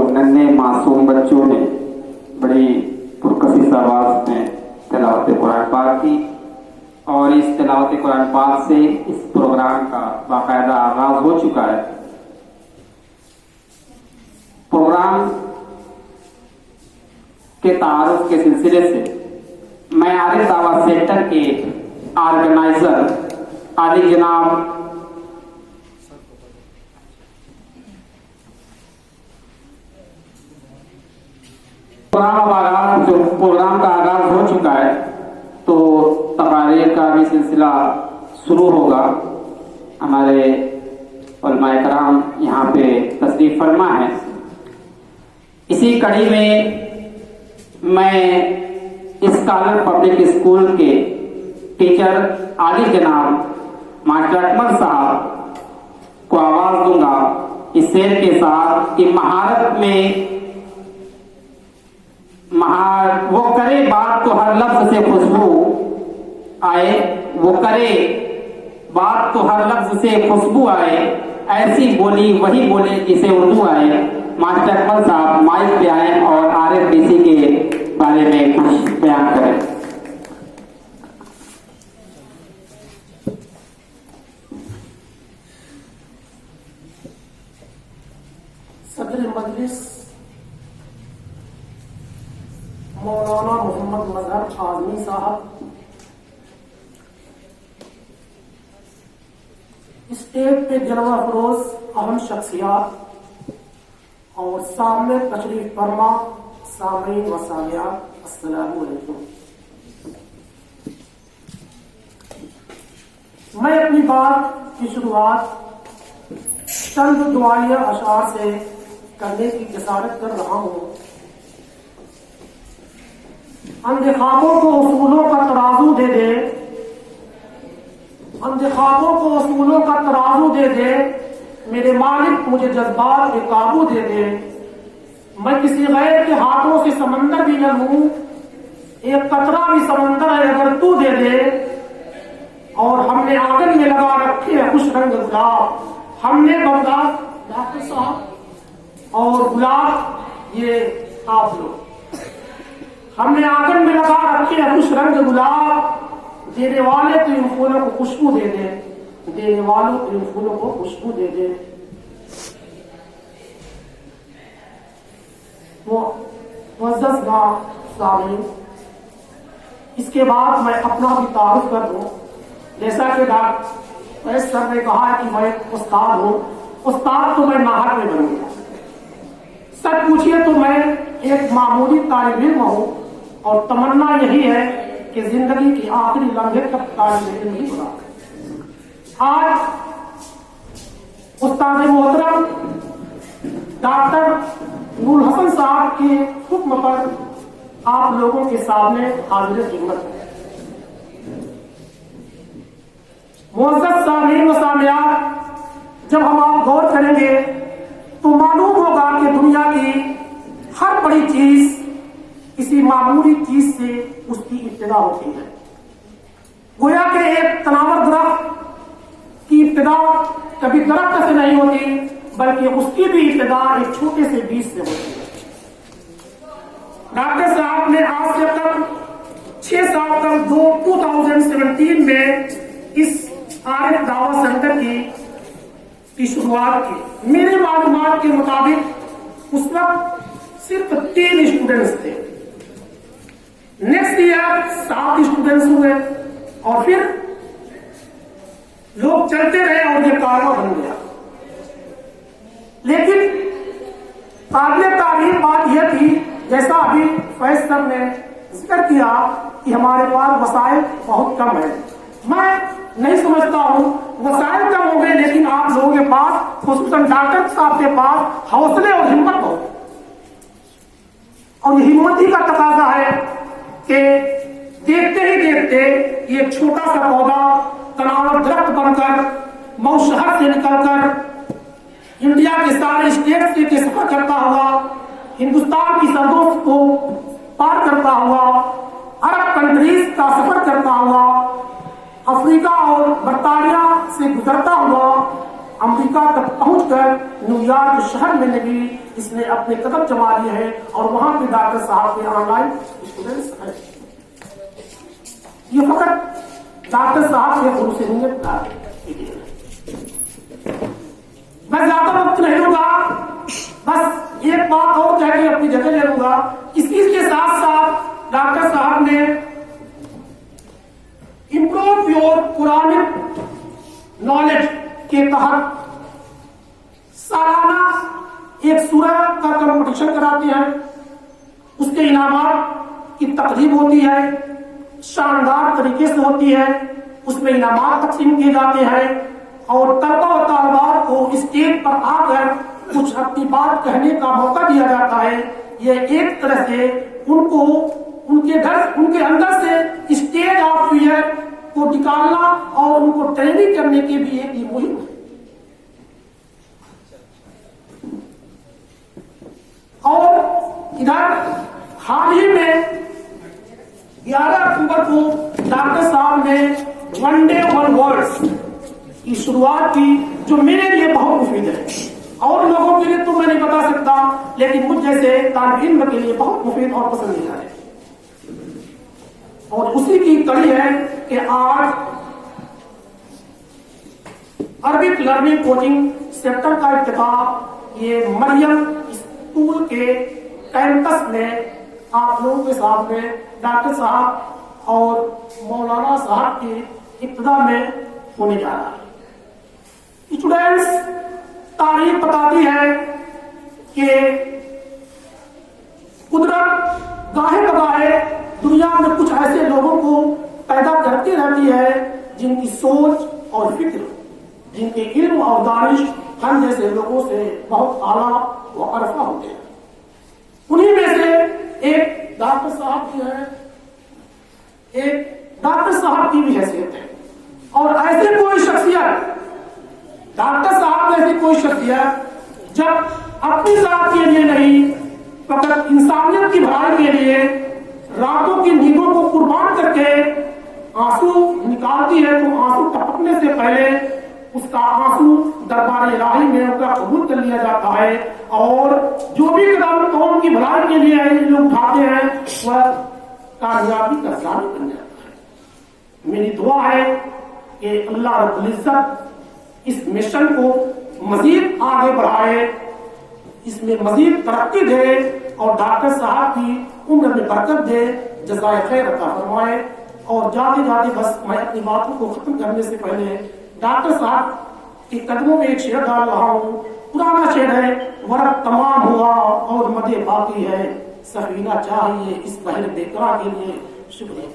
नन्हे मासूम बच्चों ने बड़ी पुरकशिश आवाज में तिलावत कुरान पाक की और इस तिलावत कुरान पाक से इस प्रोग्राम का बाकायदा आगाज हो चुका है। प्रोग्राम के तारुफ के सिलसिले से मैं आरिफ दावा सेंटर के ऑर्गेनाइजर आदि जनाब प्रोग्राम का आगाज हो चुका है, तो तकारीर का भी सिलसिला शुरू होगा। हमारे उलमाए कराम यहाँ पे तशरीफ फरमा है। इसी कड़ी में मैं स्कॉलर पब्लिक स्कूल के टीचर आदि जनाब मास्टर अकमल साहब को आवाज दूंगा इस शेर के साथ कि महारत में वो करे बात तो हर लफ्ज से खुशबू आए, वो करे बात तो हर लफ्ज से खुशबू आए, ऐसी बोली वही बोले जिसे उर्दू आए। मास्टर अकमल साहब माइक पे आए और आरएफडीसी के बारे में कुछ बयान करें। सदर मजलिस मौलाना मोहम्मद मजहर आजमी साहब, स्टेज पे जलवा फरोज अहम शख्सियात और सामने तशरीफ फरमा सामीन व सामियात, अस्सलामु अलैकुम। मैं अपनी बात की शुरुआत चंद दुआया अशार से करने की जसारत कर रहा हूँ। अंधे ख्वाबों को उसूलों का तराजू दे दे, अंधे ख्वाबों को उसूलों का तराजू दे दे, मेरे मालिक मुझे जज्बात पे काबू दे दे। मैं किसी गैर के हाथों से समंदर भी न लूं, एक कतरा भी समंदर है अगर तू दे दे। और हमने आंगन में लगा रखे हैं खुश रंग गुलाब, हमने बगदाद डॉक्टर साहब और गुलाब ये आप लोग, हमने आंगन में लगा रखे हैं खुश रंग गुलाब। देने वाले तो इन फूलों को खुशबू दे दे, देने वालों को इन फूलों को खुशबू दे दे। वो मुअज़्ज़ज़ सामीन, इसके बाद मैं अपना भी तारुफ कर दूं। जैसा कि डॉक्टर फैज सर ने कहा कि मैं उस्ताद हूं, उस्ताद तो मैं नाहक में बन गया। सच पूछिए तो मैं एक मामूली तालिब इल्म हूं और तमन्ना यही है कि जिंदगी की आखिरी लम्हे तक तालिब इल्म ही बना। आज उस्ताद मोहतरम डॉक्टर नूर हसन साहब के हुक्म पर आप लोगों के सामने हाजिर खिदमत है। मुअज़्ज़ज़ सामीन व सामियात, जब हम आप गौर करेंगे तो मालूम होगा कि दुनिया की हर बड़ी चीज किसी मामूली चीज से उसकी इब्तिदा होती है। गोया कि एक तनावर दरख्त की इब्तिदा कभी दरख्त से नहीं होती, बल्कि उसकी भी इब्तिदा एक छोटे से बीज से होती है। डॉक्टर साहब ने आज से तक 6 साल तक 2017 में इस आरिफ दावा सेंटर की शुरुआत की। मेरे मालूमात के मुताबिक उस वक्त सिर्फ 3 स्टूडेंट्स थे। नेक्स्ट ईयर 7 स्टूडेंट्स हुए और फिर लोग चलते रहे और ये कारवा बन गया। लेकिन काबिल तारीफ बात यह थी, जैसा अभी फैज सर ने जिक्र किया कि हमारे पास वसाइल बहुत कम है। मैं नहीं समझता हूं वसाइल कम हो गए, लेकिन आप लोगों के पास, खुसूसन डॉक्टर साहब के पास हौसले और हिम्मत हो। और हिम्मत ही का तकाजा है कि देखते ही देखते ये छोटा सा पौधा तनावर दरख्त बनकर मऊ शहर से निकलकर इंडिया के सारे स्टेट से सफर करता हुआ, हिंदुस्तान की सरहदों को पार करता हुआ, अरब कंट्रीज का सफर करता हुआ, अफ्रीका और बर्तानिया से गुजरता हुआ अमेरिका तक पहुंचकर न्यूयॉर्क शहर में लगी इसने अपने कदम जमा लिए हैं और वहां पे डॉक्टर साहब के ऑनलाइन स्टूडेंट्स हैं। ये फकत डॉक्टर साहब के भरोसेमंद मैं ज्यादा वक्त नहीं लूंगा, बस एक बात और कह के अपनी जगह ले लूंगा। इसी के साथ साथ डॉक्टर साहब ने इम्प्रूव योर कुरानिक नॉलेज के तहत सालाना एक सूरह का कंपटीशन कराते हैं। उसके इनामात की तकरीब होती है, शानदार तरीके से होती है। उसमें इनामात तकसीम किए जाते हैं और तलबा और तालिबात को स्टेज पर आकर कुछ अपनी बात कहने का मौका दिया जाता है। यह एक तरह से उनको उनके अंदर से स्टेज ऑफ फियर को निकालना और उनको ट्रेनिंग करने की भी एक मुहिम है। और इधर हाल ही में 11 अक्टूबर को डॉक्टर साहब ने वन डे वन वर्ड्स की शुरुआत की, जो मेरे लिए बहुत मुफीद है। और लोगों के लिए तो मैं नहीं बता सकता, लेकिन मुझ जैसे तालिब इल्म के लिए बहुत मुफीद और पसंदीदा है। और उसी की कड़ी है कि आज अरबिक लर्निंग कोचिंग सेंटर का इत्तेफाक ये मरियम स्कूल के कैंपस में आप लोगों के सामने डॉक्टर साहब और मौलाना साहब की इब्तिदा में होने जा रहा है। स्टूडेंट्स, तारीख बताती है कि कुदरत गाहे बगाहे दुनिया में कुछ ऐसे लोगों को पैदा करती रहती है जिनकी सोच और फिक्र, जिनके इल्म और दानिश हम जैसे लोगों से बहुत आला व अरफा होते हैं। उन्हीं में से एक डॉक्टर साहब की है, एक डॉक्टर साहब की भी हैसियत है। और ऐसे कोई शख्सियत, डॉक्टर साहब ऐसी कोई शख्सियत जब अपनी जात के लिए नहीं, फकत इंसानियत की भलाई के लिए रातों की नींदों को कुर्बान करके आंसू निकालती है, तो आंसू टपकने से पहले उसका आंसू दरबार इलाही में उसका कबूल कर लिया जाता है। और जो भी कदम कौम की भलाई के लिए लोग उठाते हैं वह कामयाबी का साबित बन जाता है। मेरी दुआ है कि अल्लाह रब्बुल इज्जत इस मिशन को मजीद आगे बढ़ाए, इसमें मजीद तरक्की दे और डॉक्टर साहब की उम्र में बरकत दे, जज़ाए खैर अता फरमाए। और जाते जाते बस मैं अपनी बातों को खत्म करने से पहले डॉक्टर साहब के कदमों में एक शेर डाल रहा हूँ। पुराना शेर है, वरक तमाम हुआ और मदे बाकी है, सफीना चाहिए इस बहर बेकरा के लिए। शुक्रिया।